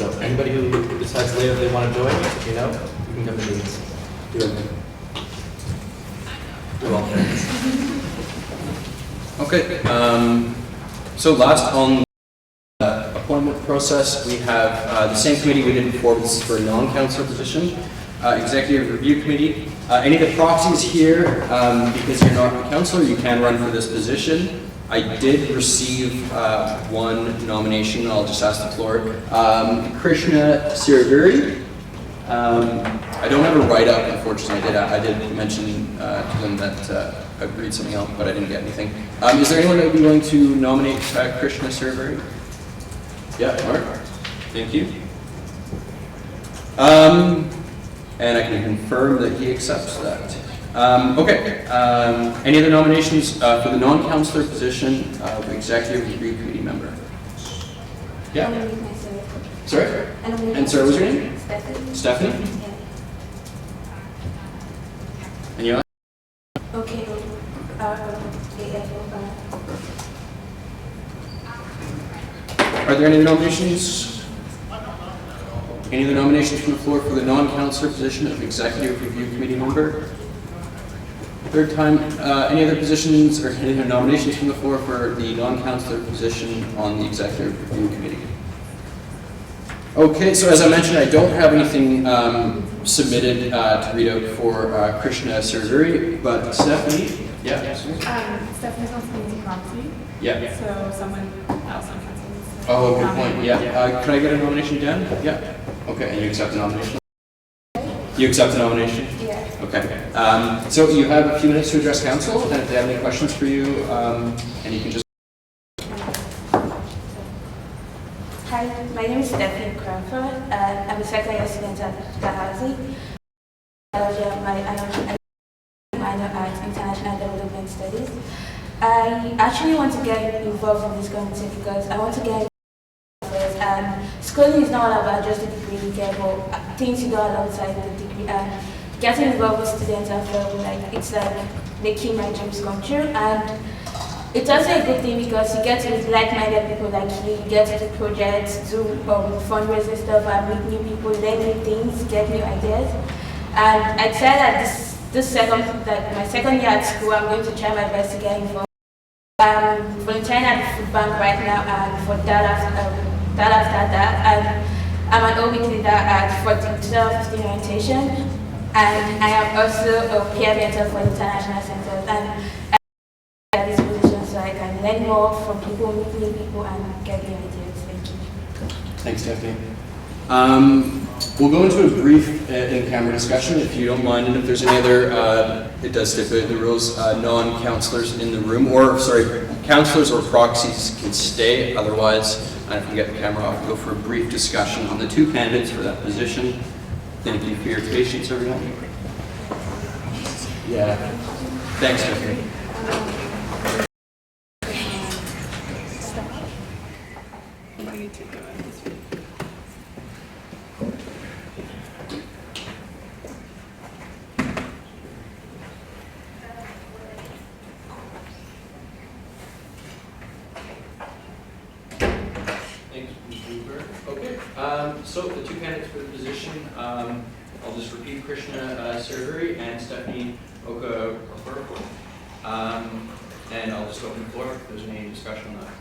So anybody who decides later they want to join, you know, you can come to meetings. Do it. You're welcome. Okay. So last on the appointment process, we have the same committee we did before, but this is for a non-councillor position. Executive Review Committee. Any of the proxies here, because you're not a councillor, you can run for this position. I did receive one nomination. I'll just ask the floor. Krishna Siraveri. I don't have a write-up, unfortunately. I did mention to them that I would read something else, but I didn't get anything. Is there anyone that would be willing to nominate Krishna Siraveri? Yeah, Mark. Thank you. And I can confirm that he accepts that. Okay. Any other nominations for the non-councillor position of Executive Review Committee member? Yeah. Sorry? And sorry, what's your name? Stephanie. Stephanie? Yeah. And you? Okay. Are there any other nominations? Any other nominations from the floor for the non-councillor position of Executive Review Committee member? Third time. Any other positions or any other nominations from the floor for the non-councillor position on the Executive Review Committee? Okay, so as I mentioned, I don't have anything submitted to read out for Krishna Siraveri, but Stephanie, yeah. Stephanie's on something proxy. Yeah. So someone else on council. Oh, good point. Yeah. Can I get a nomination, Dan? Yeah. Okay, and you accept the nomination? You accept the nomination? Yeah. Okay. So you have a few minutes to address council, and if they have any questions for you, and you can just. Hi, my name is Stephanie Crawford. I'm a second year student at Tahazi. My minor at International Development Studies. I actually want to get involved in this community because I want to get schooling is not all about just a degree you get, but things you do alongside the degree. Getting involved with students I feel like it's like making my dreams come true, and it's also a good thing because you get to meet like-minded people like you get to do projects, do fundraising stuff, and meet new people, learn new things, get new ideas. And I said that my second year at school, I'm going to try my best to get involved. I'm volunteering at the food bank right now, and for that after that, and I'm an OB leader at 2015 orientation, and I am also a peer mentor for international centers. And I at this position so I can learn more from people, meet new people, and get new ideas. Thank you. Thanks, Stephanie. We'll go into a brief in-camera discussion if you don't mind, and if there's any other, it does stipulate the rules, non-councillors in the room, or sorry, councillors or proxies can stay, otherwise, and if we get the camera off, we'll go for a brief discussion on the two candidates for that position. Thank you for your patience, everyone. Yeah. Thanks, Stephanie. So the two candidates for the position, I'll just repeat: Krishna Siraveri and Stephanie Oka. And I'll just open the floor if there's any discussion on that.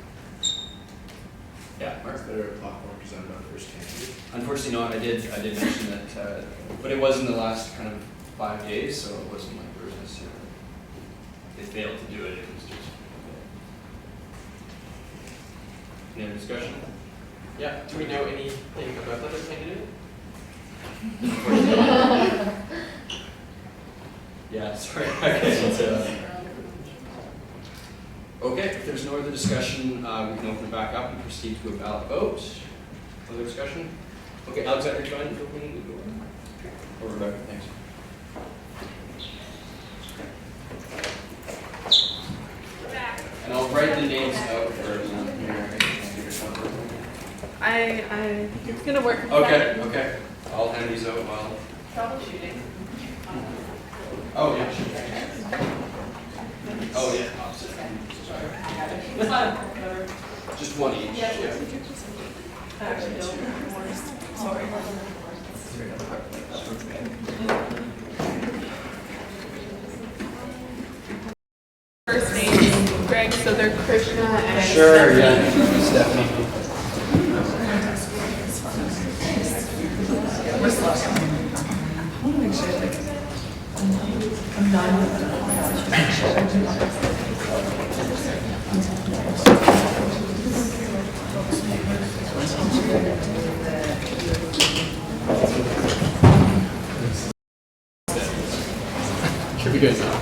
Yeah, Mark. Better platform presented on first candidate. Unfortunately not. I did mention that, but it was in the last kind of 5 days, so it wasn't like there was necessarily they failed to do it. It was just any other discussion. Yeah. Do we know anything about the other candidate? Yeah, sorry. Okay, okay, if there's no other discussion, we can open it back up and proceed to a ballot vote. Other discussion? Okay, Alexander, join opening the door. Or Rebecca, thanks. And I'll write the names out first. It's gonna work. Okay. I'll hand these out while. Troubleshooting. Oh, yeah. Oh, yeah. Just one each. Yeah. Actually, don't. either Krishna and Sure, yeah. Stephanie. Should be good now.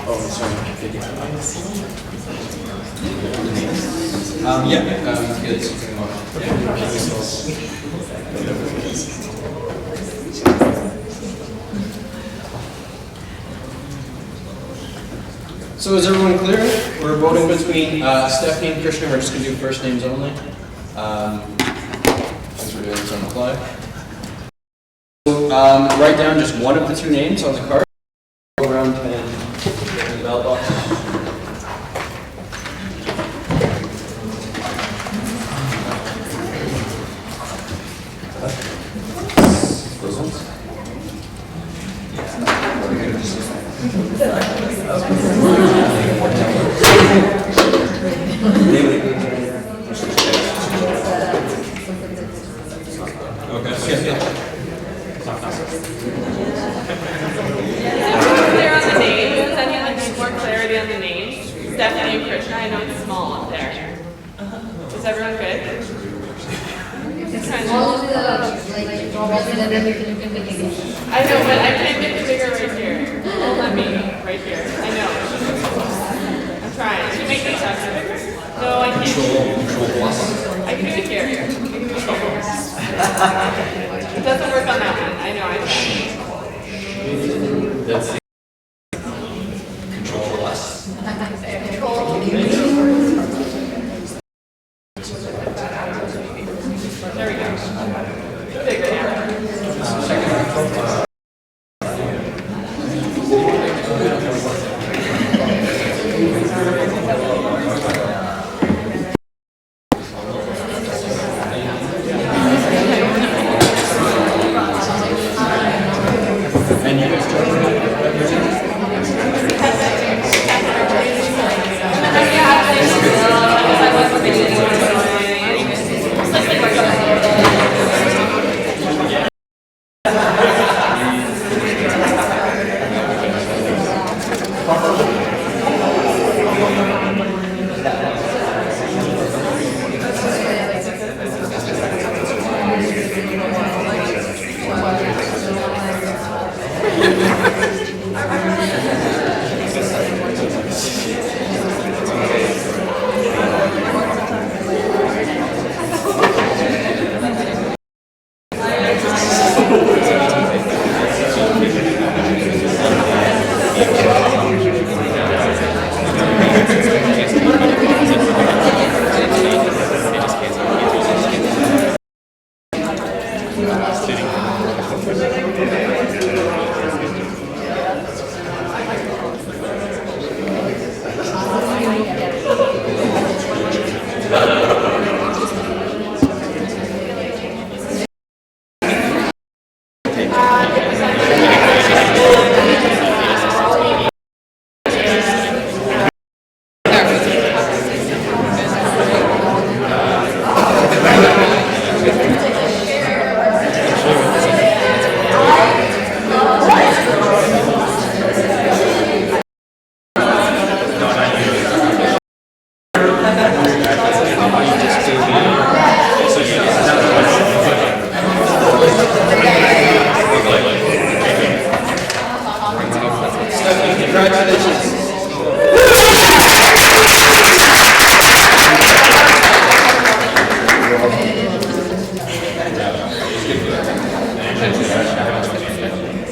Oh, sorry. So is everyone clear? We're voting between Stephanie and Krishna. We're just going to do first names only. Since we're doing this on the fly. So, write down just one of the two names on the card. Go around and in the ballot box. Those ones? Clear on the names. Does anyone need more clarity on the names? Stephanie and Krishna, I know it's small up there. Is everyone good? All of the, like, drawbacks and then you can make it. I know, but I can't make it bigger right here. Hold on me, right here. I know. I'm trying. Should make these up bigger? No, I can't. Control plus. I can do it here. I can do it here. It doesn't work on that one. I know. I tried. That's control plus. There we go. Bigger now. And you guys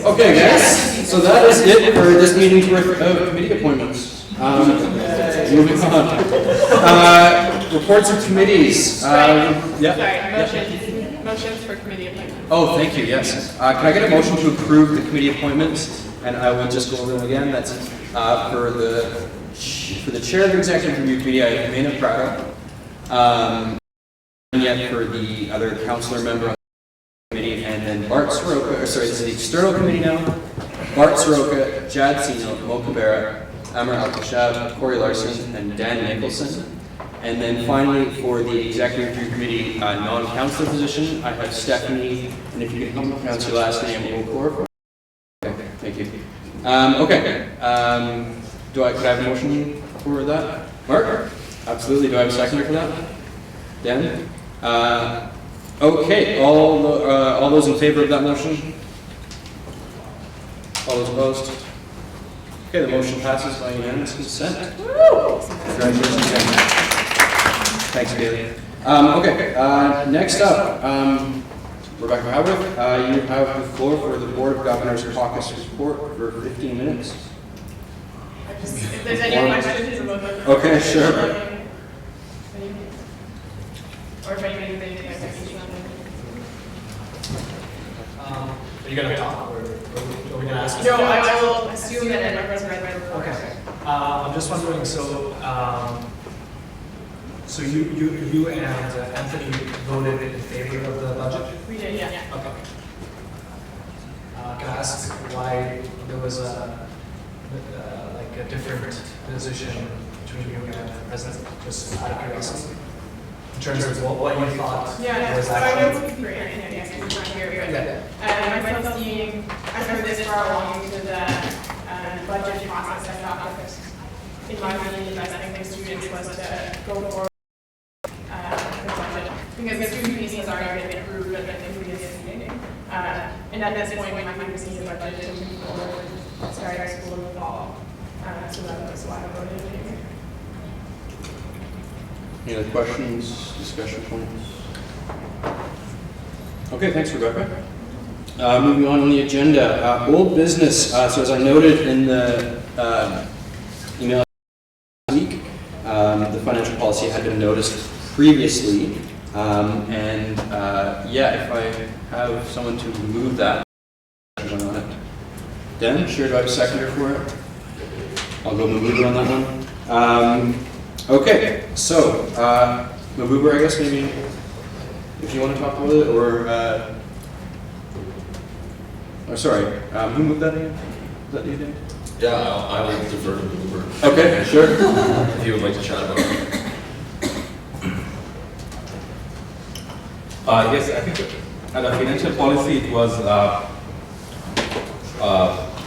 Okay, guys. So that is it for this meeting's worth of committee appointments. Moving on. Reports of committees. Sorry, Yeah. motions for committee appointments. Oh, thank you. Yes. Can I get a motion to approve the committee appointments? And I will just go over them again. That's for the chair of the executive review committee, I have Mena Prado. And yet for the other councillor member on the committee, and then then Bart Soroka, sorry, this is the external committee now. Bart Soroka, Jad Sino, Mo Cabrera, Amr Al-Kashab, Corey Larson, and Dan Nicholson. And then finally, for the executive review committee non-council position, I have Stephanie, and if you can help me pronounce your last name, Okor. Okay, thank you. Could I have a motion for that? Mark? Absolutely. Do I have a seconder for that? Dan? Okay. All those in favor of that motion? All those opposed? Okay, the motion passes by unanimous consent. Congratulations, Dan. Thanks, Bailey. Next up, Rebecca Howarth, you have the floor for the Board of Governors caucus report for 15 minutes. If there's any questions about the. Okay, sure. Or if anything, they execution on it. Are you gonna talk, or are we gonna ask? No, I will assume that everyone's read my report. Okay. I'm just wondering, so you and Anthony voted in favor of the budget? We did, yeah. Okay. Can I ask why there was a different position between you and the president, just out of curiosity? In terms of what you thought Yeah, was so I actually... know it's great, and yes, we're not here, but Yeah. myself being, I started this far along into the budget process, I thought that, in my opinion, the best thing for students was to go forward the budget, because the student piece has already been approved at the previous meeting. And at this point, we have to see the budget to move forward, start our school in the fall. So that was why I voted in favor. Any other questions, discussion points? Okay, thanks, Rebecca. Moving on the agenda, old business. So as I noted in the email last week, the financial policy had been noticed previously. If I have someone to move that on it. Dan, sure, do I have a seconder for it? I'll go Mabuba on that one. Okay, so Mabuba, I guess maybe if you want to talk about it, or sorry, who moved that again? Is that you, Dan? Yeah, I will defer to Uber. Okay, sure. If you would like to chat about it. Yes, I think the financial policy, it was,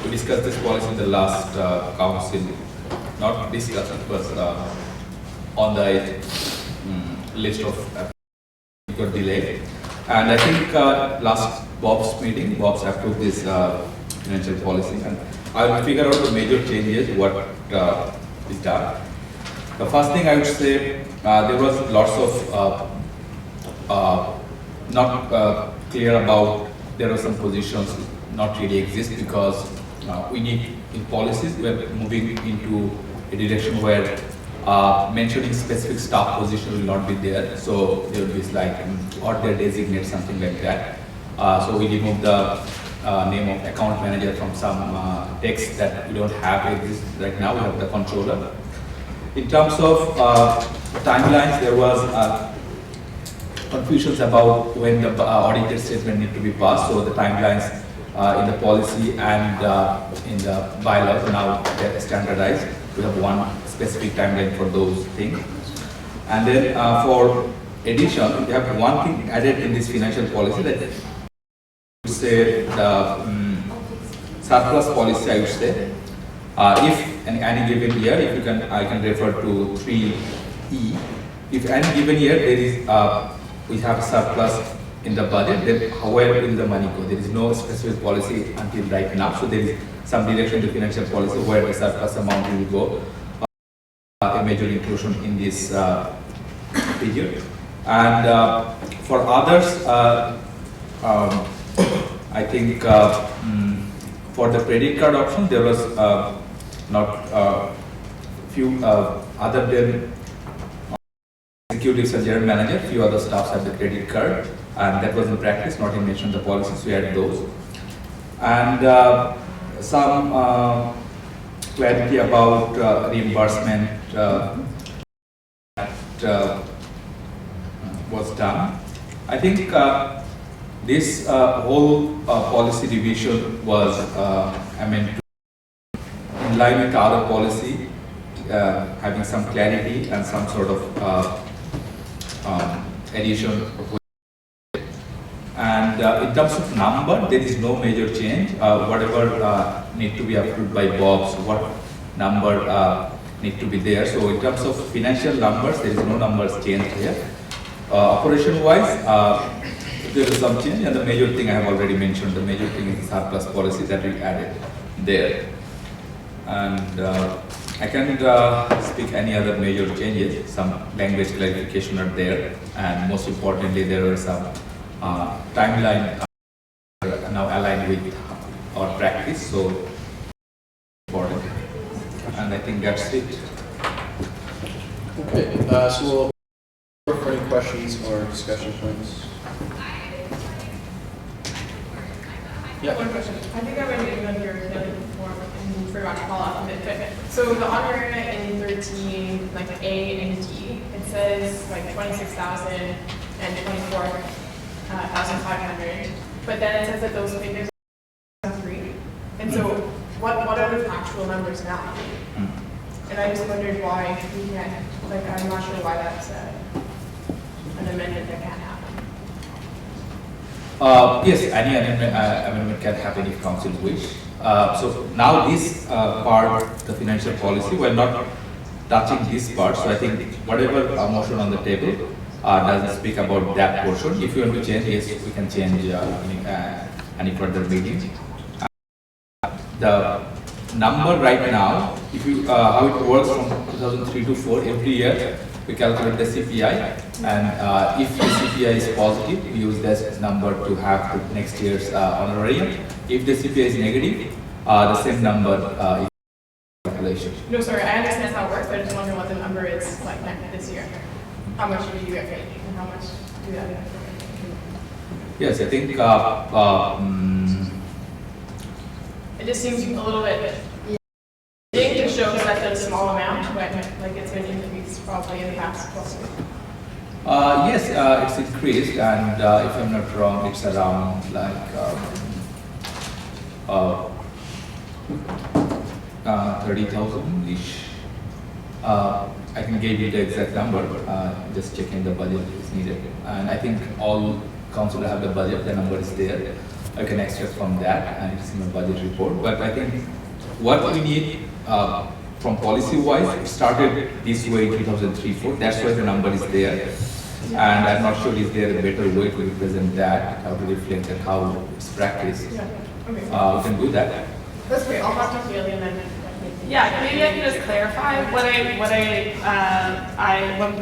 we discussed this policy in the last council, not discussed, it was on the list of, it got delayed. And I think last Bob's meeting, Bob's approved this financial policy, and I will figure out the major changes, what is done. The first thing I would say, there was lots of not clear about, there are some positions not really exist because we need, in policies, we're moving into a direction where mentioning specific staff position will not be there. So there will be like, or they designate something like that. So we remove the name of account manager from some text that we don't have exist right now. We have the controller. In terms of timelines, there was confusions about when the audited statement need to be passed. So the timelines in the policy and in the bylaws now they're standardized. We have one specific timeline for those things. And then for addition, we have one thing added in this financial policy that would say the surplus policy, I would say. If in any given year, if you can, I can refer to 3E. If any given year there is we have surplus in the budget, then where will the money go? There is no specific policy until right now. So there is some direction to financial policy where the surplus amount will go. A major inclusion in this period. And for others, I think for the credit card option, there was not few other than executives and general manager, few other staffs have the credit card, and that was in practice, not in mention the policies, we had those. And some clarity about reimbursement that was done. I think This whole policy revision was, in line with other policy, having some clarity and some sort of addition. And in terms of number, there is no major change. Whatever need to be approved by Bob's, what number need to be there. So in terms of financial numbers, there is no numbers changed here. Operation-wise, there is some change, and the major thing I have already mentioned. The major thing is surplus policy that we added there. And I can't speak any other major changes. Some language clarification are there, and most importantly, there are some timeline now aligned with our practice, so important. And I think that's it. Okay, so we'll look for any questions or discussion points. Yeah. One question. I think I read your email here before and forgot to follow up a bit. But so the honoraria in 13, like A and D, it says like 26,000 and 24,500. But then it says that those figures are 3. And so what are the actual numbers now? And I just wondered why we can't, like, I'm not sure why that's an amendment that can't happen. Yes, any amendment can happen if council wish. So now this part, the financial policy, we're not touching this part. So I think whatever motion on the table doesn't speak about that portion. If you want to change, yes, we can change any further meeting. The number right now, if you how it works from 2003 to 4, every year we calculate the CPI, and if the CPI is positive, we use this number to have the next year's honorarium. If the CPI is negative, the same number is calculation. No, sorry, I understand how it works, but I just wonder what the number is like this year. How much do you get paid and how much do you get? Yes, I think It just seems a little bit big to show such a small amount, but like it's been increased probably in the past 12 years. yes, it's increased, and if I'm not wrong, it's around like 30,000-ish. I can give you the exact number, just checking the budget is needed. And I think all council have the budget, the number is there. I can extract from that, and it's in the budget report. But I think what we need from policy-wise, it started this way in 2003-4. That's why the number is there. And I'm not sure is there a better way to represent that, how to reflect that, how it's practiced. Yeah. Okay. We can do that. That's great. I'll have to feel the amendment. Yeah, maybe I can just clarify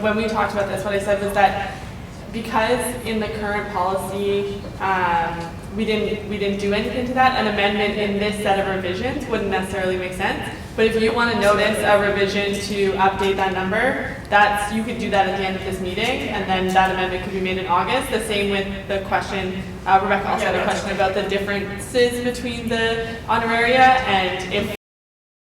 when we talked about this, what I said was that because in the current policy, we didn't do anything to that, an amendment in this set of revisions wouldn't necessarily make sense. But if you want to notice a revision to update that number, you could do that at the end of this meeting, and then that amendment could be made in August. The same with the question, Rebecca also had a question about the differences between the honoraria, and if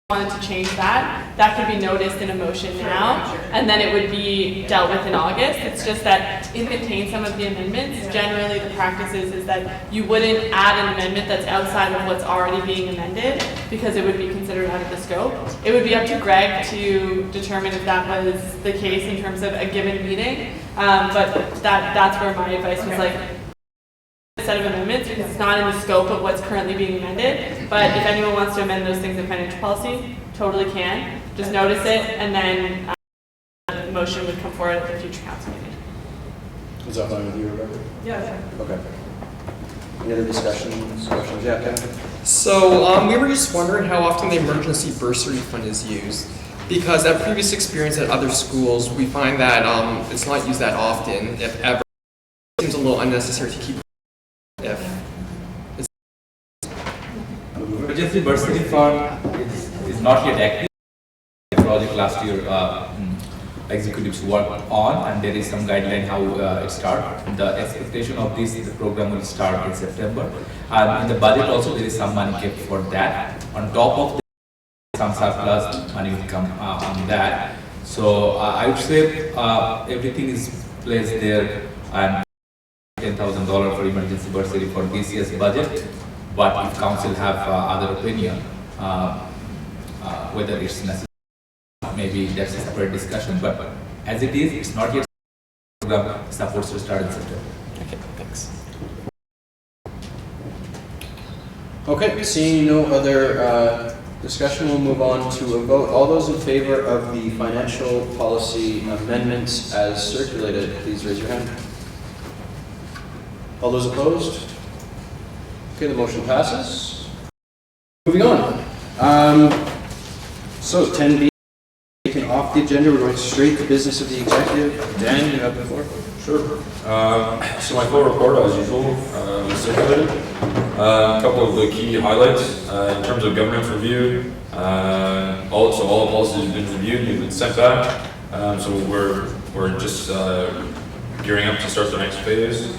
wanted to change that could be noticed in a motion now, and then it would be dealt with in August. It's just that it contains some of the amendments. Generally, the practice is that you wouldn't add an amendment that's outside of what's already being amended, because it would be considered out of the scope. It would be up to Greg to determine if that was the case in terms of a given meeting, but that's where my advice was like, set of amendments, because it's not in the scope of what's currently being amended. But if anyone wants to amend those things in financial policy, totally can. Just notice it, and then the motion would come forward at the future council meeting. Is that fine with you, Rebecca? Yeah, that's fine. Okay. Any other questions? Yeah, Kevin? So we were just wondering how often the emergency bursary fund is used. Because at previous experience at other schools, we find that it's not used that often, if ever. It seems a little unnecessary to keep. Emergency bursary fund is not yet active. The project last year executives worked on, and there is some guideline how it starts. The expectation of this, the program will start in September. And in the budget also there is some money kept for that. On top of that, some surplus money will come on that. So I would say everything is placed there, and $10,000 for emergency bursary for this year's budget. But if council have other opinion, whether it's necessary, maybe that's a separate discussion. But as it is, it's not yet program supposed to start in September. Okay, thanks. Okay, seeing no other discussion, we'll move on to a vote. All those in favor of the financial policy amendments as circulated, please raise your hand. All those opposed? Okay, the motion passes. Moving on. So 10B, taken off the agenda, we're going straight to business of the executive. Dan, you have the floor. Sure. So my full report, as usual, was circulated. A couple of the key highlights in terms of governance review. All the policies have been reviewed, have been sent back. So we're just gearing up to start the next phase.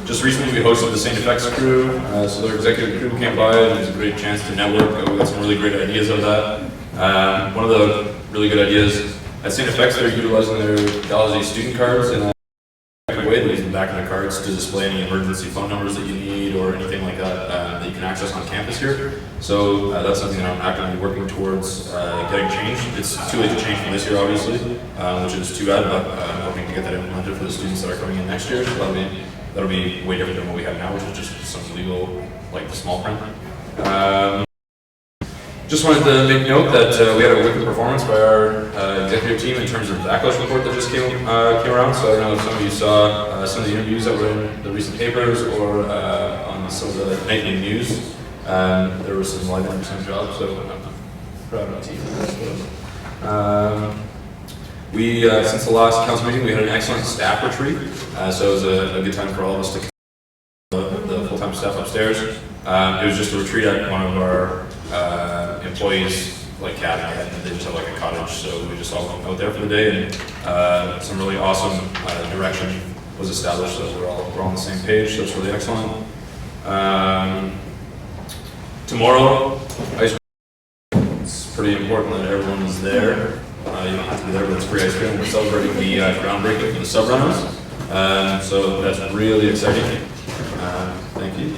Just recently we hosted the St. Effects crew, so their executive crew came by and it was a great chance to network. We got some really great ideas out of that. One of the really good ideas at St. Effects, they're utilizing their Dalhousie student cards in a way. They're using the back of the cards to display any emergency phone numbers that you need or anything like that that you can access on campus here. So that's something that I'm actively working towards getting changed. It's too late to change from this year, obviously, which is too bad, but I'm hoping to get that implemented for the students that are coming in next year. So that'll be way different than what we have now, which is just some legal, like the small print. Just wanted to make note that we had a wicked performance by our executive team in terms of the backlash report that just came around. So I don't know if some of you saw some of the interviews that were in the recent papers or on some of the nightly news. There was some live 100% jobs, so I'm proud of the team. We, since the last council meeting, we had an excellent staff retreat. So it was a good time for all of us to the full-time staff upstairs. It was just a retreat at one of our employees, like cabin, and they just have like a cottage. So we just all went out there for the day, and some really awesome direction was established. So we're all on the same page. So it's really excellent. Tomorrow, ice cream. It's pretty important that everyone is there. You don't have to be there, but it's free ice cream. We're celebrating the groundbreaking for the sub-runners. So that's really exciting. Thank you.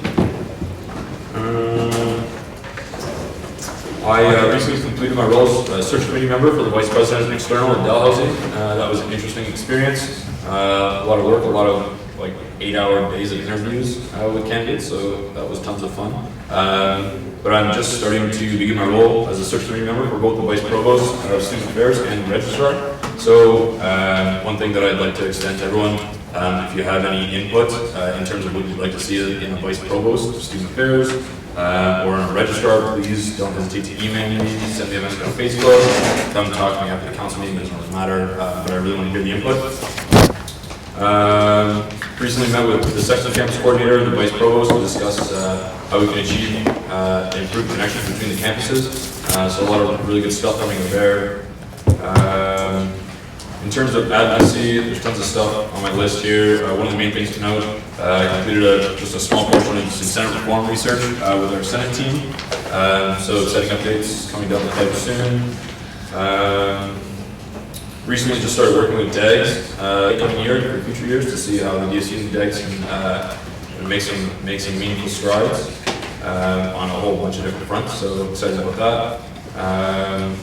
I recently completed my role as search committee member for the vice president of external at Dalhousie. That was an interesting experience. A lot of work, a lot of like 8-hour days of interviews with candidates, so that was tons of fun. But I'm just starting to begin my role as a search committee member for both the vice provost of student affairs and registrar. So one thing that I'd like to extend to everyone, if you have any input in terms of what you'd like to see in a vice provost of student affairs or in a registrar, please don't hesitate to email me, send me a message on Facebook, come talk to me after the council meeting, it doesn't really matter, but I really want to hear the input. Recently met with the section campus coordinator and the vice provost to discuss how we can achieve improved connections between the campuses. So a lot of really good stuff coming in there. In terms of advocacy, there's tons of stuff on my list here. One of the main things to note, I completed just a small portion of some Senate reform research with our Senate team. So setting up dates coming down the pipe soon. Recently just started working with DEGs coming year for future years to see how the DSU and DEGs can make some meaningful strides on a whole bunch of different fronts. So excited about that.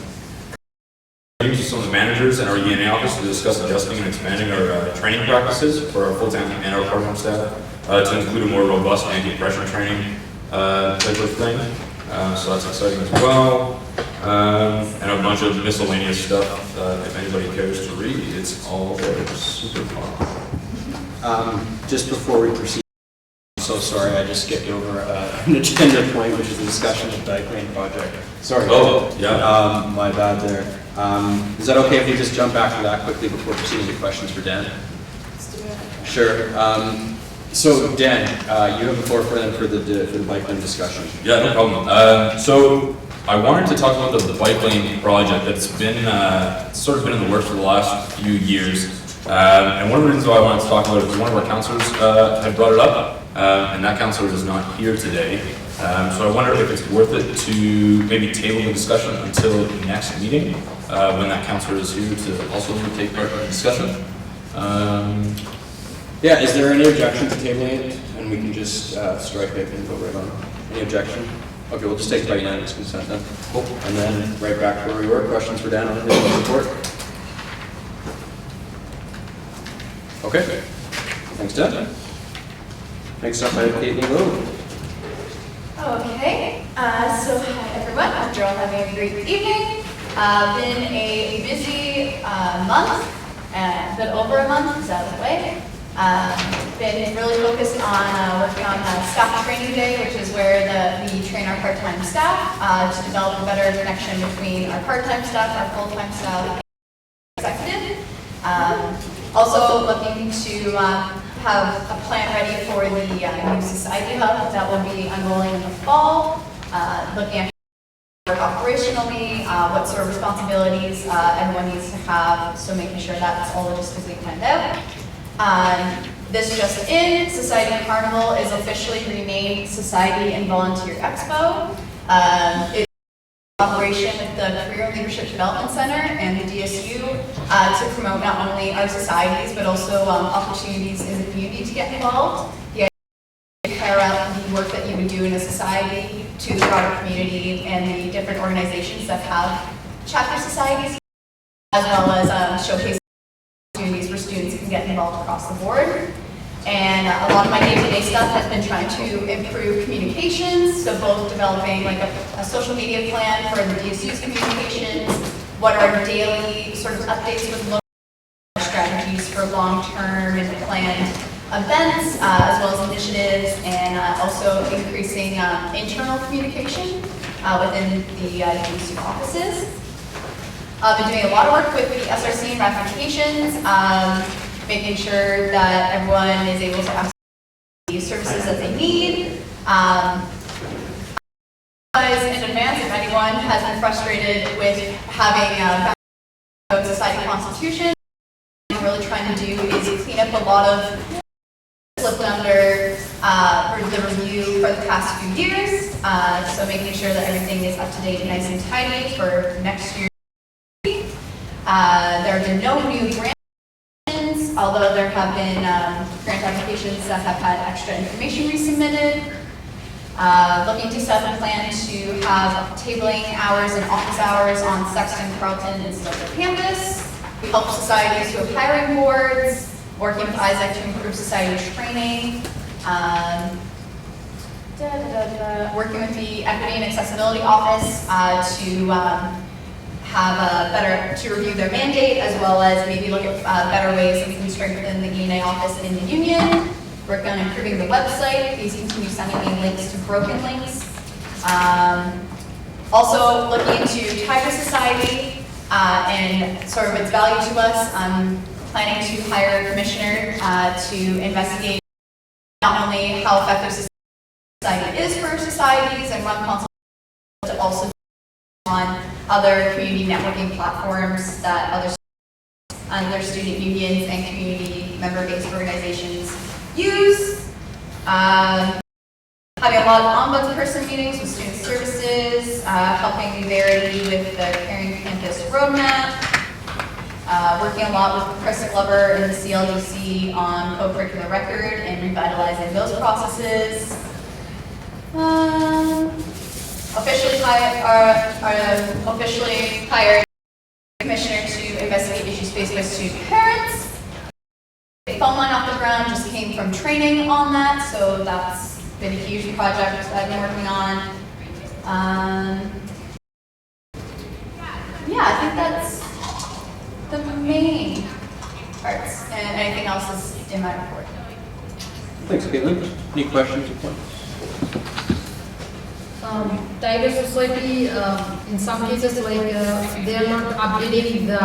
Meetings with some of the managers in our ENA office to discuss adjusting and expanding our training practices for our full-time and our part-time staff to include a more robust anti-pressure training type of thing. So that's exciting as well. And a bunch of miscellaneous stuff. If anybody cares to read, it's all there. It's super fun. Just before we proceed, I'm so sorry, I just skipped over an agenda point, which is the discussion of the Bike Lane project. Sorry. Oh, yeah. My bad there. Is that okay if we just jump back to that quickly before proceeding to questions for Dan? Sure. So Dan, you have the floor for the bike lane discussion. Yeah, no problem. So I wanted to talk about the bike lane project that's been sort of been in the works for the last few years. And one of the reasons why I wanted to talk about it is one of our councillors had brought it up, and that councillor is not here today. So I wonder if it's worth it to maybe table the discussion until next meeting when that councillor is here to also take part in the discussion. Yeah, is there any objection to tabling it? And we can just strike it and go right on. Any objection? Okay, we'll just take it by unanimous consent then. And then right back to where we were. Questions for Dan on the report? Okay. Thanks, Dan. Next up, I have Kate Lowe. Okay, so hi everyone, after all having a great evening. Been a busy month, a bit over a month, is out of the way. Been really focused on working on staff training day, which is where we train our part-time staff to develop a better connection between our part-time staff, our full-time staff, and executive. Also looking to have a plan ready for the new society hub that will be unrolling in the fall. Looking at work operationally, what sort of responsibilities everyone needs to have, so making sure that's all logistically planned out. This just in, Society Carnival is officially renamed Society and Volunteer Expo. It's in collaboration with the Career Leadership Development Center and the DSU to promote not only our societies, but also opportunities in the community to get involved. The idea is to pair out the work that you would do in a society to the broader community and the different organizations that have chapter societies, as well as showcase opportunities where students can get involved across the board. And a lot of my day-to-day stuff has been trying to improve communications, so both developing like a social media plan for the DSU's communications, what are daily sort of updates with local strategies for long-term and planned events, as well as initiatives, and also increasing internal communication within the DSU offices. I've been doing a lot of work with the SRC and ratifications, making sure that everyone is able to access the services that they need. In advance, if anyone has been frustrated with having society constitution, what we're really trying to do is clean up a lot of slipped under the review for the past few years. So making sure that everything is up to date and nice and tidy for next year. There have been no new grants, although there have been grant applications that have had extra information resubmitted. Looking to set a plan to have tabling hours and office hours on Sexton, Carlton, and Stoker campus. We help societies who have hiring boards, working with Isaac to improve society training. Working with the Equity and Accessibility Office to to review their mandate, as well as maybe look at better ways that we can strengthen the E&A office in the union. Work on improving the website. Please continue sending me links to broken links. Also looking into Tiger Society and sort of its value to us. I'm planning to hire a commissioner to investigate not only how effective society is for societies and run consultations, but also on other community networking platforms that other student unions and community member-based organizations use. Having a lot of ombudsperson meetings with student services, helping Verity with the Caring Campus Roadmap, working a lot with Chris Glover and the CLDC on co-curricular record and revitalizing those processes. Officially hired a commissioner to investigate issues faced by student parents. The phone line off the ground just came from training on that, so that's been a huge project that I've been working on. Yeah, I think that's the main parts, and anything else is in my report. Thanks, Caitlin. Any questions or points? Tiger Society, in some cases, like they are not updating the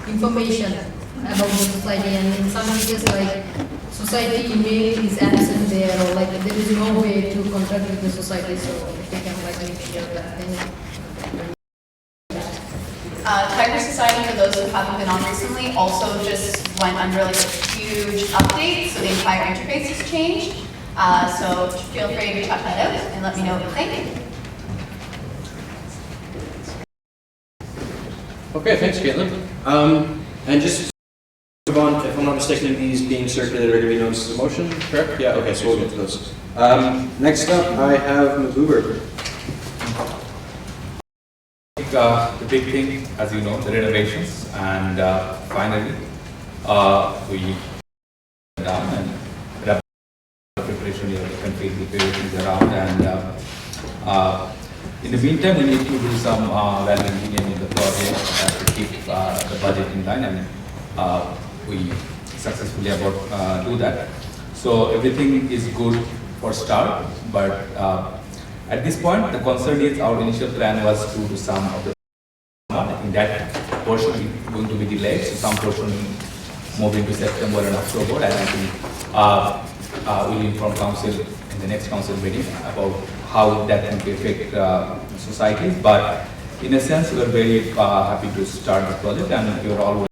information about the society, and in some cases, like society email is absent there, or like there is no way to contact with the society. So if they can like make sure that thing. Tiger Society, for those who haven't been on recently, also just went under like a huge update, so the entire interface has changed. So feel free to check that out and let me know what you think. Okay, thanks, Caitlin. And just Move on, if I'm not mistaken, these being circulated are going to be noticed as a motion, correct? Yeah, okay, so we'll get to those. Next up, I have Ms. Uber. The big thing, as you know, the renovations, and finally, we down and wrap the preparation. You can feel the preparations around, and in the meantime, we need to do some value engineering in the project to keep the budget in line, and we successfully do that. So everything is good for start, but at this point, the concern is our initial plan was to do some of the. I think that portion is going to be delayed, so some portion move into September and October, and I think we'll inform council in the next council meeting about how that can affect societies. But in a sense, we are very happy to start the project, and we are all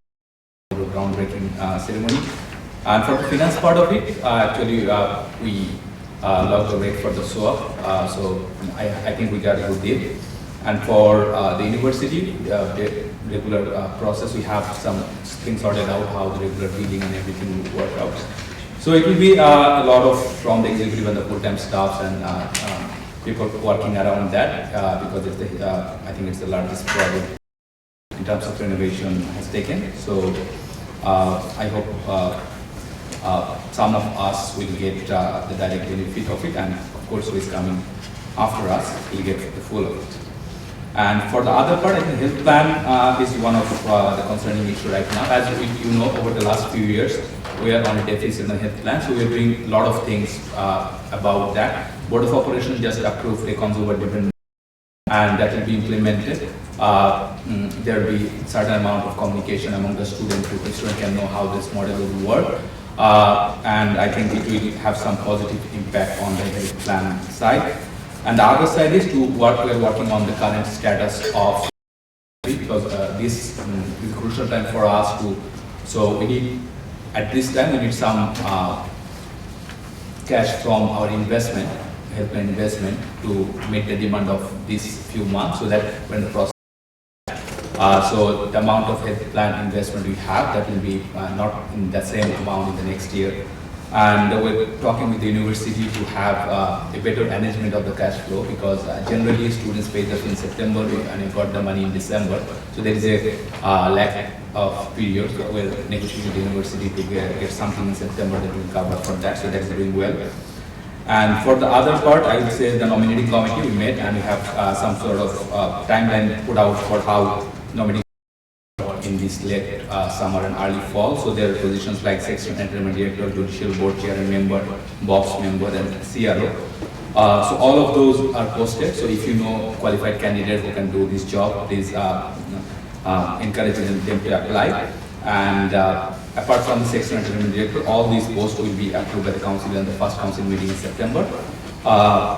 groundbreaking ceremony. And for the finance part of it, actually we love the rate for the SOAP, so I think we got a good deal. And for the university, the regular process, we have some things sorted out, how the regular billing and everything will work out. So it will be a lot of from the executive and the full-time staffs and people working around that because it's the, I think it's the largest project in terms of renovation has taken. So I hope some of us will get the direct benefit of it, and of course who is coming after us will get the full of it. And for the other part, I think health plan is one of the concerning issue right now. As you know, over the last few years, we are on a deficit in the health plan, so we are doing a lot of things about that. Board of Operations just approved a consumer different, and that will be implemented. There will be certain amount of communication among the students, so the student can know how this model will work. And I think it will have some positive impact on the health plan side. And the other side is to what we are working on the current status of, because this is a crucial time for us to, so we need, at this time we need some cash from our investment, health plan investment, to meet the demand of these few months, so that when the process, so the amount of health plan investment we have, that will be not in the same amount in the next year. And we're talking with the university to have a better management of the cash flow, because generally students pay us in September and they got the money in December. So there is a lack of period where negotiating with the university to get something in September that will cover for that. So that's doing well. And for the other part, I would say the nominating committee we met, and we have some sort of timeline put out for how nominating in this late summer and early fall. So there are positions like section entertainment director, judicial board chair and member, box member, and CRO. So all of those are posted. So if you know qualified candidates who can do this job, please encourage them to apply. And apart from the section entertainment director, all these posts will be approved by the council in the first council meeting in September.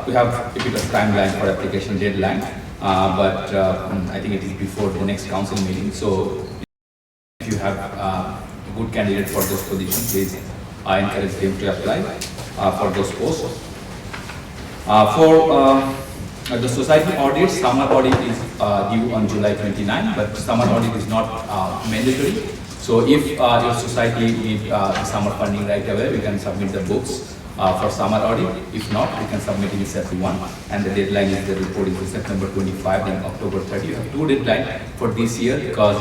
We have a bit of timeline for application deadline, but I think it is before the next council meeting. So if you have a good candidate for this position, please encourage them to apply for those posts. For the society audit, summer audit is due on July 29, but summer audit is not mandatory. So if your society needs summer funding right away, we can submit the books for summer audit. If not, we can submit in September 1, and the deadline is the report is September 25 and October 30. You have two deadlines for this year because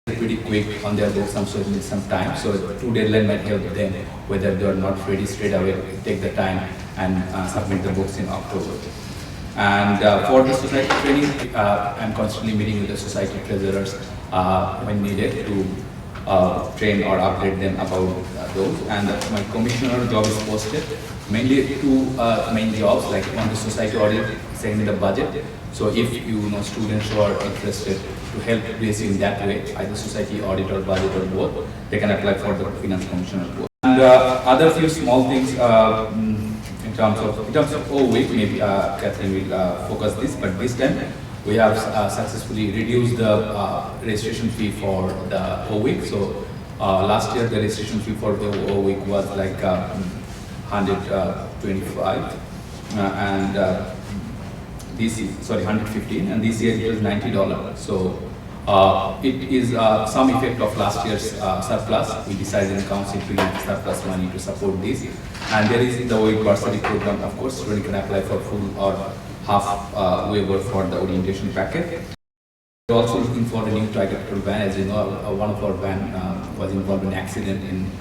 they're pretty quick on their books, so it needs some time. So two deadline might help them whether they are not ready straight away, take the time and submit the books in October. And for the society training, I'm constantly meeting with the society treasurers when needed to train or upgrade them about those. And my commissioner job is posted, mainly two main jobs, like one the society audit, second the budget. So if you know students who are interested to help DSU in that way, either society audit or budget or both, they can apply for the finance commissioner post. And other few small things in terms of week, maybe Catherine will focus this, but this time we have successfully reduced the registration fee for the week. So last year the registration fee for the week was like 125, and this is 115, and this year it was $90. So It is some effect of last year's surplus. We decided in council to use surplus money to support this. And there is the OE bursary program, of course, student can apply for full or half waiver for the orientation packet. We're also looking for a new tri-capital van. As you know, one of our van was involved in an accident in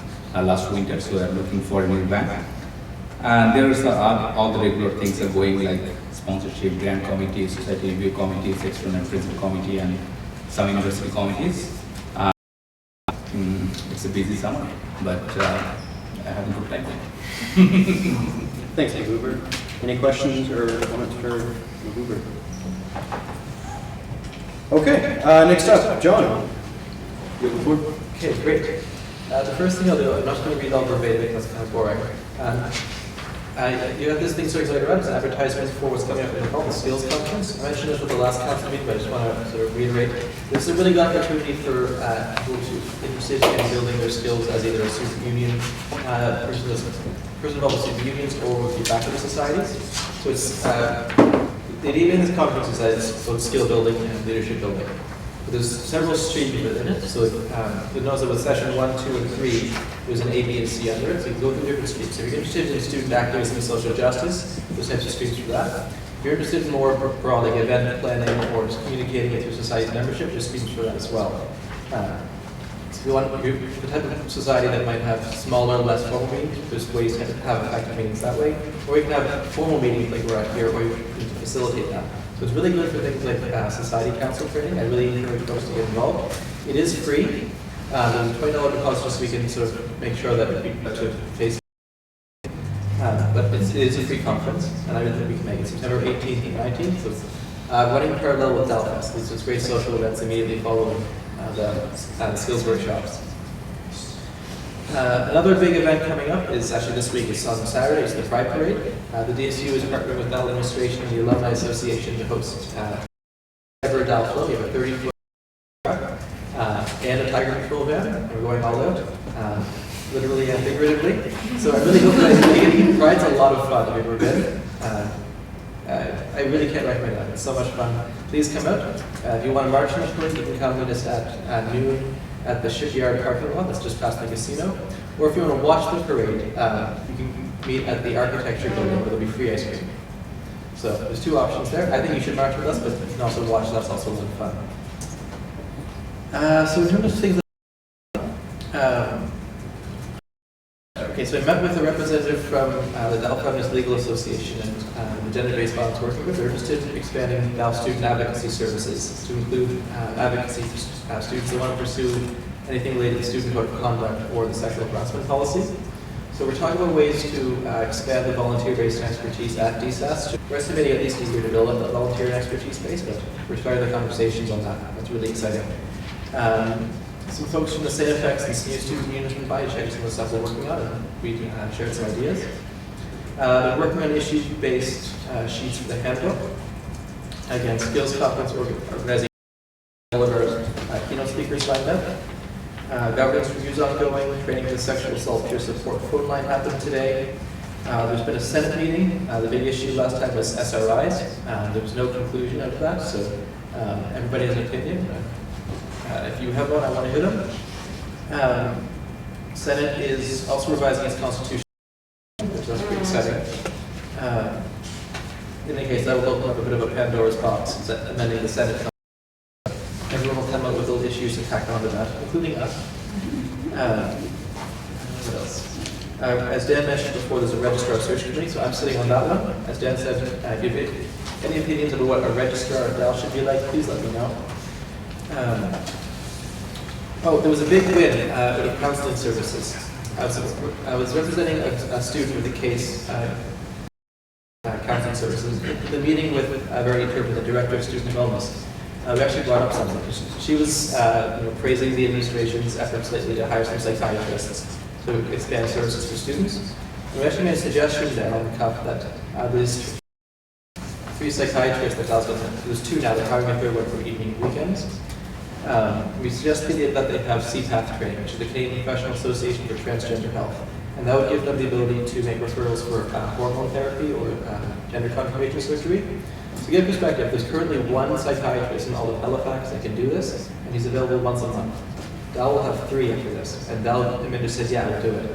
last winter, so we're looking for a new van. And there is all the regular things are going, like sponsorship, grant committee, society review committee, external and principal committee, and some university committees. It's a busy summer, but I have a good time. Thanks, Huber. Any questions or comments for Huber? Okay, next up, John. You have the floor. Okay, great. The first thing I'll do, I'm not going to read all verbatim because it's kind of boring. You have this thing circulated around, it's an advertisement for what's coming up in the Skills Conference. I mentioned this at the last council meeting, but I just want to sort of reiterate. This is a really good opportunity for people to interested in building their skills as either a super union person involved with super unions or with the faculty societies. So it's the idea in this conference is that it's both skill building and leadership building. But there's several streams within it. So you'll notice that with session 1, 2, and 3, there's an A, B, and C under it. So you can go through different streams. So if you're interested in student activism and social justice, there's types of streams for that. If you're interested in more broad, like event planning or just communicating it through society's membership, there's streams for that as well. So if you want the type of society that might have smaller, less formal meetings, there's ways to have effective meetings that way. Or you can have formal meetings like we're at here, or you can facilitate that. So it's really good for things like society council training. I really encourage folks to get involved. It is free. There's a $20 deposit just so we can sort of make sure that we to face. But it is a free conference, and I really think we can make it September 18th and 19th. So it's running parallel with Delfest. So it's great social events immediately following the skills workshops. Another big event coming up is actually this week. It's on Saturday. It's the Pride Parade. The DSU is partnering with Dal Administration and the Alumni Association to host ever Dal Flow. We have a 30-foot truck and a tiger control van, and we're going all out, literally and figuratively. So I really hope that I make it. Pride's a lot of fun. I've ever been. I really can't recommend that. It's so much fun. Please come out. If you want to march in the parade, you can come with us at noon at the shipyard parking lot that's just past the casino. Or if you want to watch the parade, you can meet at the architecture building where there'll be free ice cream. So there's two options there. I think you should march with us, but you can also watch. That's also a lot of fun. So in terms of things okay, so I met with a representative from the Dal Feminist Legal Association and the gender-based violence working group. They're interested in expanding Dal student advocacy services to include advocacy for students that want to pursue anything related to student code of conduct or the sexual harassment policy. So we're talking about ways to expand the volunteer-based expertise at DSAS. We're estimating at least a year to build up that volunteer and expertise space, but we're starting the conversations on that. That's really exciting. Some folks from the State Effects and SNU Student Union have been by to check some of the stuff we're working on, and we shared some ideas. We're working on issue-based sheets for the handbook. Again, skills conference organizing all of our keynote speakers lined up. Governance reviews ongoing. Training for the sexual assault peer support phone line happened today. There's been a Senate meeting. The big issue last time was SRIs. There was no conclusion out of that, so everybody has an opinion. If you have one, I want to hear them. Senate is also revising its constitution, which is pretty exciting. In any case, that will open up a bit of a Pandora's box. It's amending the Senate. Everyone will come up with little issues to tack onto that, including us. What else? As Dan mentioned before, there's a registrar search committee, so I'm sitting on that one. As Dan said, if you have any opinions about what a registrar of DAL should be like, please let me know. There was a big win of counseling services. I was representing a student with a case, counseling services. The meeting with Verity Turpin, the director of student wellness, we actually brought up something. She was praising the administration's efforts lately to hire some psychiatrists to expand services for students. And we actually made a suggestion there on the cuff that there's 3 psychiatrists that Glasgow has. There's 2 now. They're hiring a 3rd one for evening weekends. We suggested that they have CPATH training, which is the Canadian Professional Association for Transgender Health. And that would give them the ability to make referrals for hormone therapy or gender confirmation surgery. To give perspective, there's currently one psychiatrist in all of Halifax that can do this, and he's available once a month. Dal will have 3 after this, and Dal just says, yeah, we'll do it.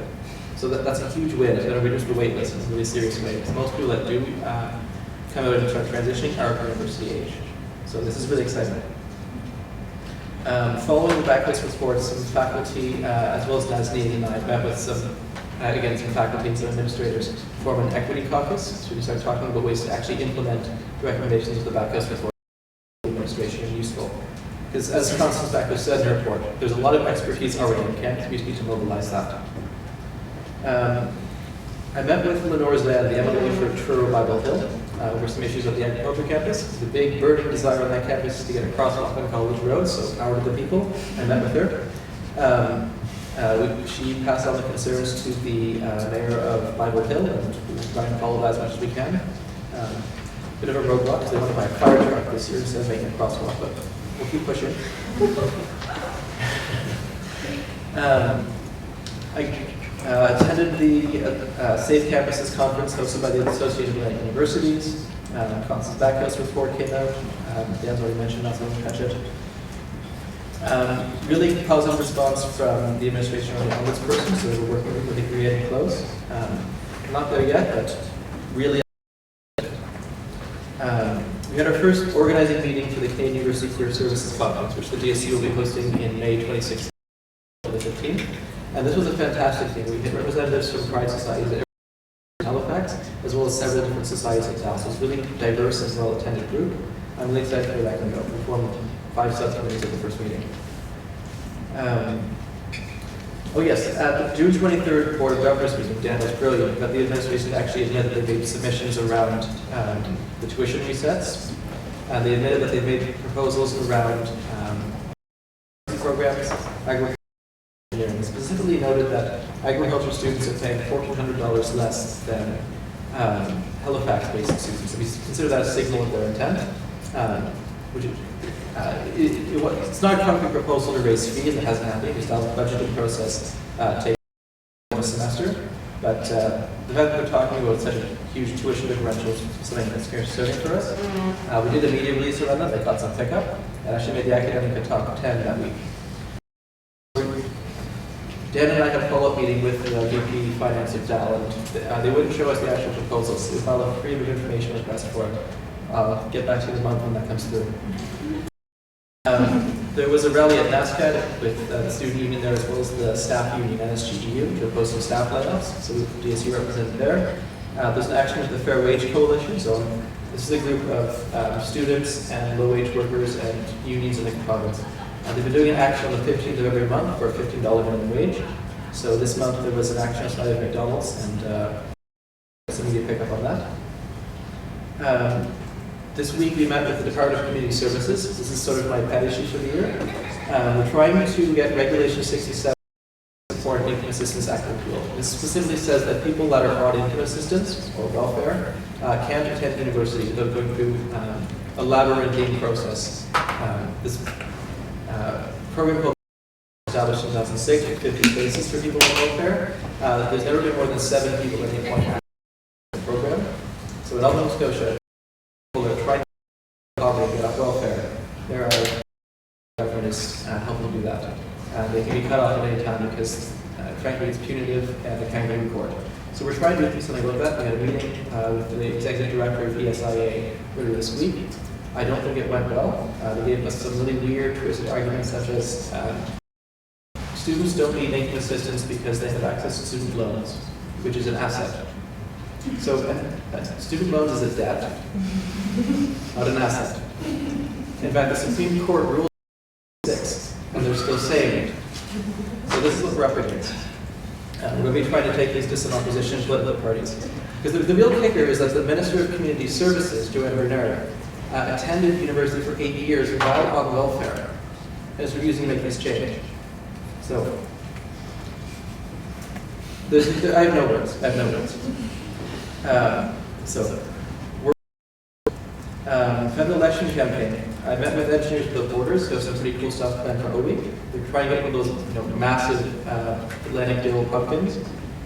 So that's a huge win. It's going to reduce the wait list in a really serious way. Because most people that do come out and start transitioning are university age. So this is really exciting. Following the backlist reports, some faculty, as well as Nazneen and I, met with some faculty and some administrators to form an equity caucus. So we start talking about ways to actually implement the recommendations of the backlist report. Administration is useful. Because as Constance Becker said in her report, there's a lot of expertise already on campus. We just need to mobilize that. I met with Lenore Zan, the MLA for Truro Bible Hill, over some issues with the agriculture campus. The big burning desire on that campus is to get a crosswalk on College Road, so power to the people. I met with her. She passed on the concerns to the mayor of Bible Hill, and we're trying to follow that as much as we can. Bit of a roadblock because they want to buy a fire truck this year instead of making a crosswalk, but we'll keep pushing. I attended the Safe Campuses Conference hosted by the Associated United Universities. Constance Backhouse report came out. Dan's already mentioned, not going to touch it. Really positive response from the administration on the ombudsperson, so we're working really creating close. Not there yet, but really. We had our first organizing meeting for the Canadian University Career Services Conference, which the DSU will be hosting in May 2016 to the 15th. And this was a fantastic thing. We had representatives from Pride societies in Halifax, as well as several different societies in town. So it's really diverse and well-attended group. I'm really excited for that to go. We formed 5 subcommittees at the first meeting. Oh yes, at the June 23rd Board of Governors meeting, Dan was brilliant, but the administration actually admitted that they made submissions around the tuition resets. They admitted that they made proposals around programs, agriculture, engineering. Specifically noted that agriculture students are paying $1,400 less than Halifax-based students. So we consider that a signal of their intent. It's not a concrete proposal to raise fees. It hasn't happened because the budgeting process takes a semester. But the fact that we're talking about such a huge tuition differential is something that's concerning for us. We did a media release around that. They got some pickup. And actually made the academic top 10 that week. Dan and I had a follow-up meeting with the VP Finance of Dal, and they wouldn't show us the actual proposals. So we filed a freedom of information request for it. I'll get back to you in a month when that comes through. There was a rally at NASCAD with the student union there as well as the staff union, NSGEU, to oppose some staff layoffs. So we have DSU represented there. There's an action with the Fair Wage Coalition. So this is a group of students and low-wage workers and unions in the province. They've been doing an action on the 15th of every month for a $15 minimum wage. So this month there was an action outside of McDonald's, and some media pick up on that. This week we met with the Department of Community Services. This is sort of my pet issue for the year. We're trying to get Regulation 67 Support and Income Assistance Act repealed. This specifically says that people that are on income assistance or welfare can't attend university without going through a labyrinthine process. This program called established in 2006 with 50 spaces for people on welfare. There's never been more than 7 people at any point in the program. So in Nova Scotia, people that are trying to get off welfare, there are government is helping do that. They can be cut off at any time because, frankly, it's punitive and it can't go to court. So we're trying to do something about that. We had a meeting with the executive director of ESIA earlier this week. I don't think it went well. They gave us some really weird, twisted arguments such as students don't need income assistance because they have access to student loans, which is an asset. So student loans is a debt, not an asset. In fact, the Supreme Court ruled 6, and they're still saying it. So this is what we're up against. We're going to be trying to take these to some opposition political parties. Because the real kicker is that the Minister of Community Services, Joanne Bernard, attended university for 8 years while on welfare, and is refusing to make this change. So, I have no words. Federal election campaign. I met with engineers without borders, who have some pretty cool stuff planned for OE. They're trying to get one of those massive Atlantic Dill pumpkins.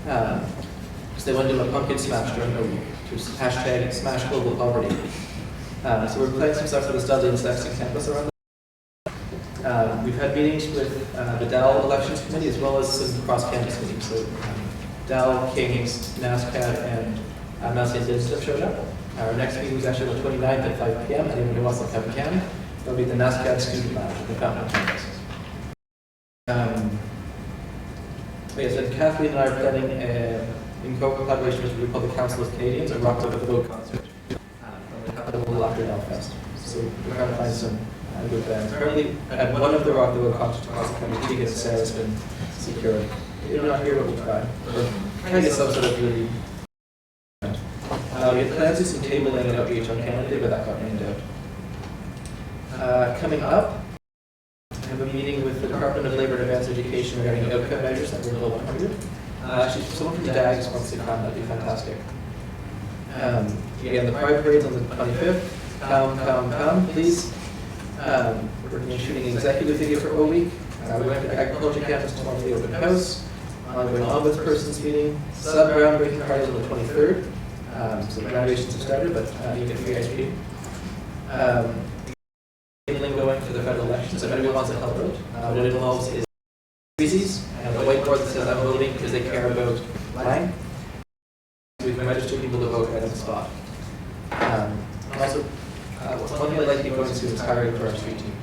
So they want to do a pumpkin smash during OE, which is #SmashGlobalPoverty. So we're planning some stuff for the Studley and Saxon campus around. We've had meetings with the Dell Elections Committee as well as some cross-campus meetings. So Dell, Kings, NASCAD, and Mount St. David's have showed up. Our next meeting is actually on the 29th at 5 p.m. Anyone who wants to come can. That'll be the NASCAD Student Lounge at the Fountain campus. Yes, and Kathleen and I are planning in collaboration with the Republic Council of Canadians a Rock Over the Road concert a little after Belfast. So we're trying to find some good bands. Currently, at one of the Rock the Road concerts across the country, tickets Sarah's been secured. You're not here, but we'll try. We're trying to get some sort of really. We had plans to do some tabling and outreach on Canada Day, but that got rained out. Coming up, I have a meeting with the Department of Labor and Advanced Education regarding outcome measures that we're below 100. Actually, someone from the DAGs wants to come, that'd be fantastic. Again, the Pride Parade's on the 25th. Come, please. We're going to be shooting an executive video for a week. We're going to the Agriculture Campus tomorrow for the open house. Ongoing ombudsperson's meeting. Sub-groundbreaking parties on the 23rd. So the graduations have started, but you get free ice cream. Tabling going for the federal elections. If anyone wants to help vote, what it involves is species and a whiteboard that says I'm voting because they care about lying. We can register people to vote right on the spot. Also, one thing I'd like to get going soon is hiring for our street team.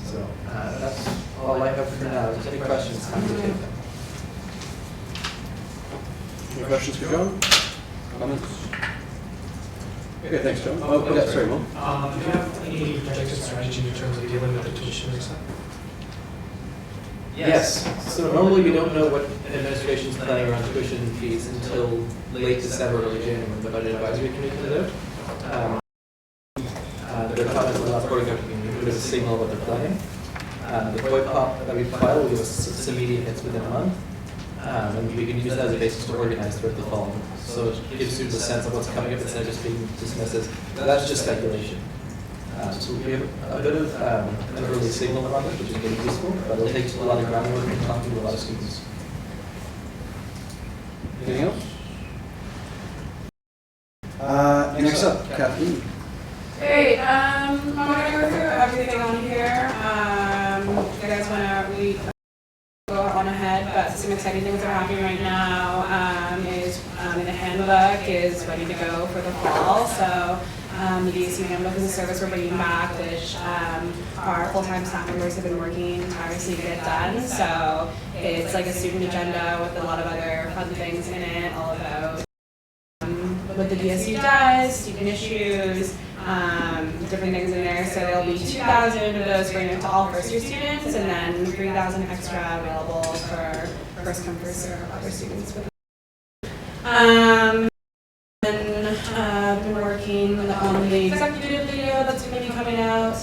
So that's all I have for now. If there's any questions, happy to take them. Any questions for John? Comments? Okay, thanks, John. Oh, yeah, sorry, Mo. Do you have any projected strategy in terms of dealing with the tuition and stuff? Yes. So normally we don't know what administration's planning around tuition fees until late December, early January when the budget advisory committee comes out. Their comments on the last board meeting include a signal of what they're planning. The boy pop that we file will give us some immediate hits within a month. And we can use that as a basis to organize throughout the fall. So it gives students a sense of what's coming up instead of just being dismissed as, that's just speculation. So we have a bit of an early signal around this, which is really useful, but it'll take a lot of groundwork and talking to a lot of students. Anything else? Next up, Kathleen. Great. I'm going to go through everything on here. You guys want to read? Go on ahead, but some exciting things that are happening right now is the handbook is ready to go for the fall. So the DSU handbook is a service we're bringing back, which our full-time staff members have been working tirelessly to get done. So it's like a student agenda with a lot of other fun things in it, all about what the DSU does, student issues, different things in there. So there'll be 2,000 of those going to all first-year students, and then 3,000 extra available for first-come, first-serve other students. I've been working on the executive video that's going to be coming out.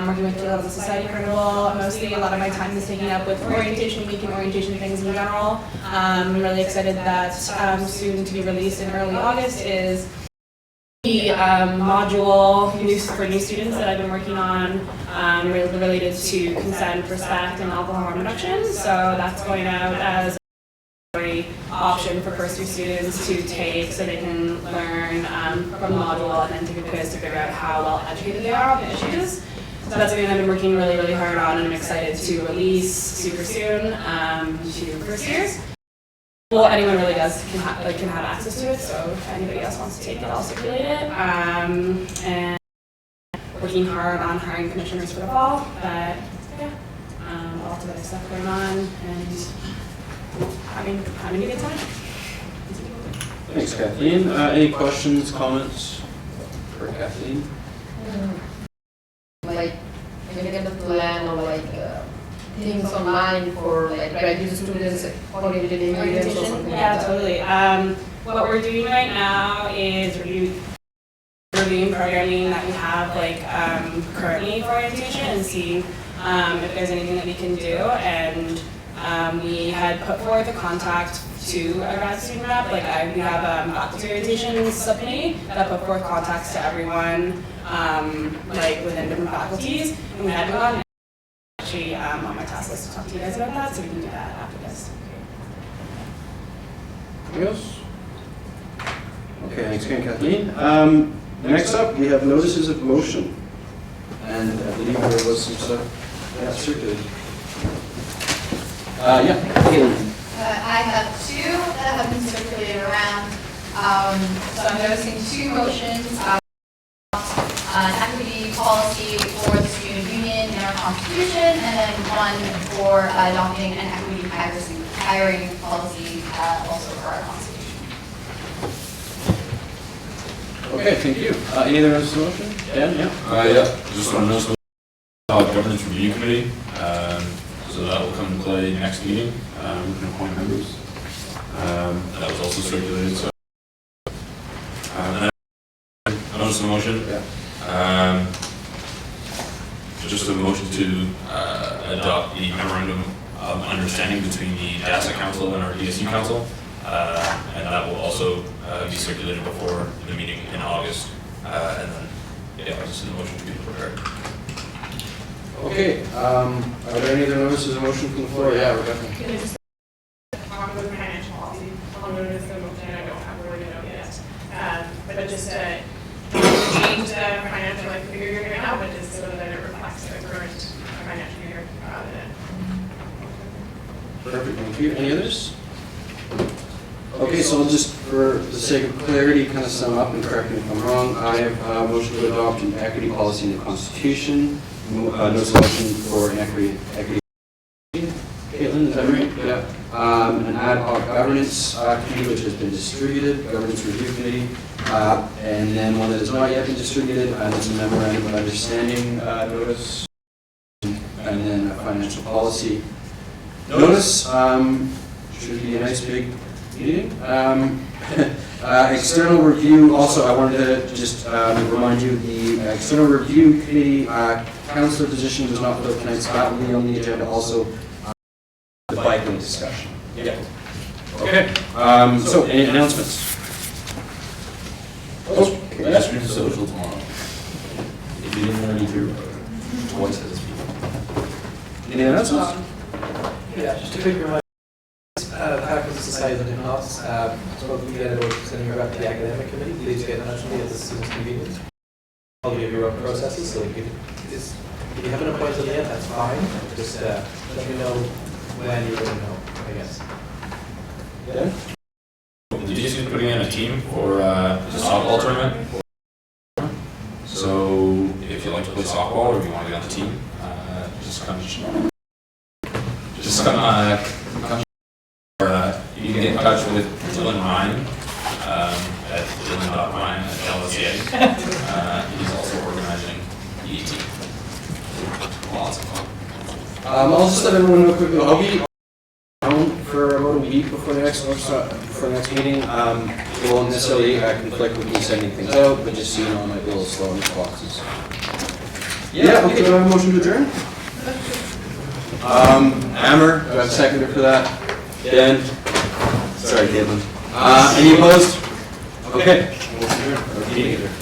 Working with the Level Society Carnival. Mostly, a lot of my time is taken up with orientation week and orientation things in general. I'm really excited that soon to be released in early August is the module for new students that I've been working on related to consent, respect, and alcohol harm reduction. So that's going out as a option for first-year students to take so they can learn from the module and then take a quiz to figure out how well educated they are on the issues. So that's something I've been working really, really hard on, and I'm excited to release super soon to first years. Well, anyone really does can have access to it, so if anybody else wants to take it, I'll circulate it. And working hard on hiring commissioners for the fall, but yeah, lots of other stuff going on, and having a good time. Thanks, Kathleen. Any questions, comments for Kathleen? Like, maybe get a plan or like things online for like graduate students, oriented ingredients or something Yeah, like that. totally. What we're doing right now is reviewing programming that we have currently for orientation and seeing if there's anything that we can do. And we had put forth a contact to a grad student rep. We have a faculty orientation subcommittee that put forth contacts to everyone within different faculties. And we hadn't gotten actually on my task list to talk to you guys about that, so we can do that after this. Anything else? Okay, thanks again, Kathleen. Next up, we have notices of motion. And I believe there was some stuff circulated. Yeah, Caitlin. I have two that have been circulated around. So I'm noticing two motions. An equity policy for the student union in our constitution, and then one for adopting an equity hiring policy also for our constitution. Okay, thank you. Any other notices of motion? Dan, yeah? Yeah, just want to notice governance review committee. So that will come into play next meeting. We can appoint members. That was also circulated. So, and I notice the motion. Yeah. Just a motion to adopt the memorandum of understanding between the DASA Council and our DSU Council. And that will also be circulated before the meeting in August. And then, yeah, just a motion to be prepared. Okay, are there any other notices of motion from the floor? Yeah, Rebecca. Can I just talk about financial policy? I'll notice the motion, I don't have worded out yet. But just change the financial figure you're giving out, but just so that it reflects the current financial year rather than. Perfect, thank you. Any others? Okay, so I'll just, for the sake of clarity, kind of sum up and correct me if I'm wrong. I have a motion to adopt an equity policy in the Constitution. Notice of motion for an equity. Caitlin, is that right? Yeah. An ad hoc governance committee which has been distributed, governance review committee, and then one that has not yet been distributed, and it's a memorandum of understanding notice, and then a financial policy notice. Should be a nice big meeting. External review, also I wanted to just remind you, the external review committee councillor position was not filled tonight, so that will be on the agenda also. The biking discussion. Yeah. Okay. So any announcements? Okay. Ice cream social tomorrow. If you didn't already do twice as people. Any announcements? Yeah, just a quick reminder. Faculty Society of House spoke together about sending her back to the academic committee. Please get in touch with me as soon as convenient. I'll give you your own processes, so if you haven't appointed yet, that's fine. Just let me know when you're going to know, I guess. Yeah. The DSU is putting in a team for the softball tournament. So if you like to play softball or if you want to get on the team, just come. You can get in touch with Dylan Ryan at dylan.ryan@lsa. He's also organizing the team. Lots of fun. I'll just let everyone know quickly. I'll be home for about a week before the next workshop, before the next meeting. It won't necessarily conflict with me sending things out, but just so you know, I might be a little slow in the boxes. Yeah. Okay. Do I have a motion to adjourn? Hammer. Do I have a seconder for that? Dan. Sorry, Caitlin. Any opposed? Okay. Meeting adjourned.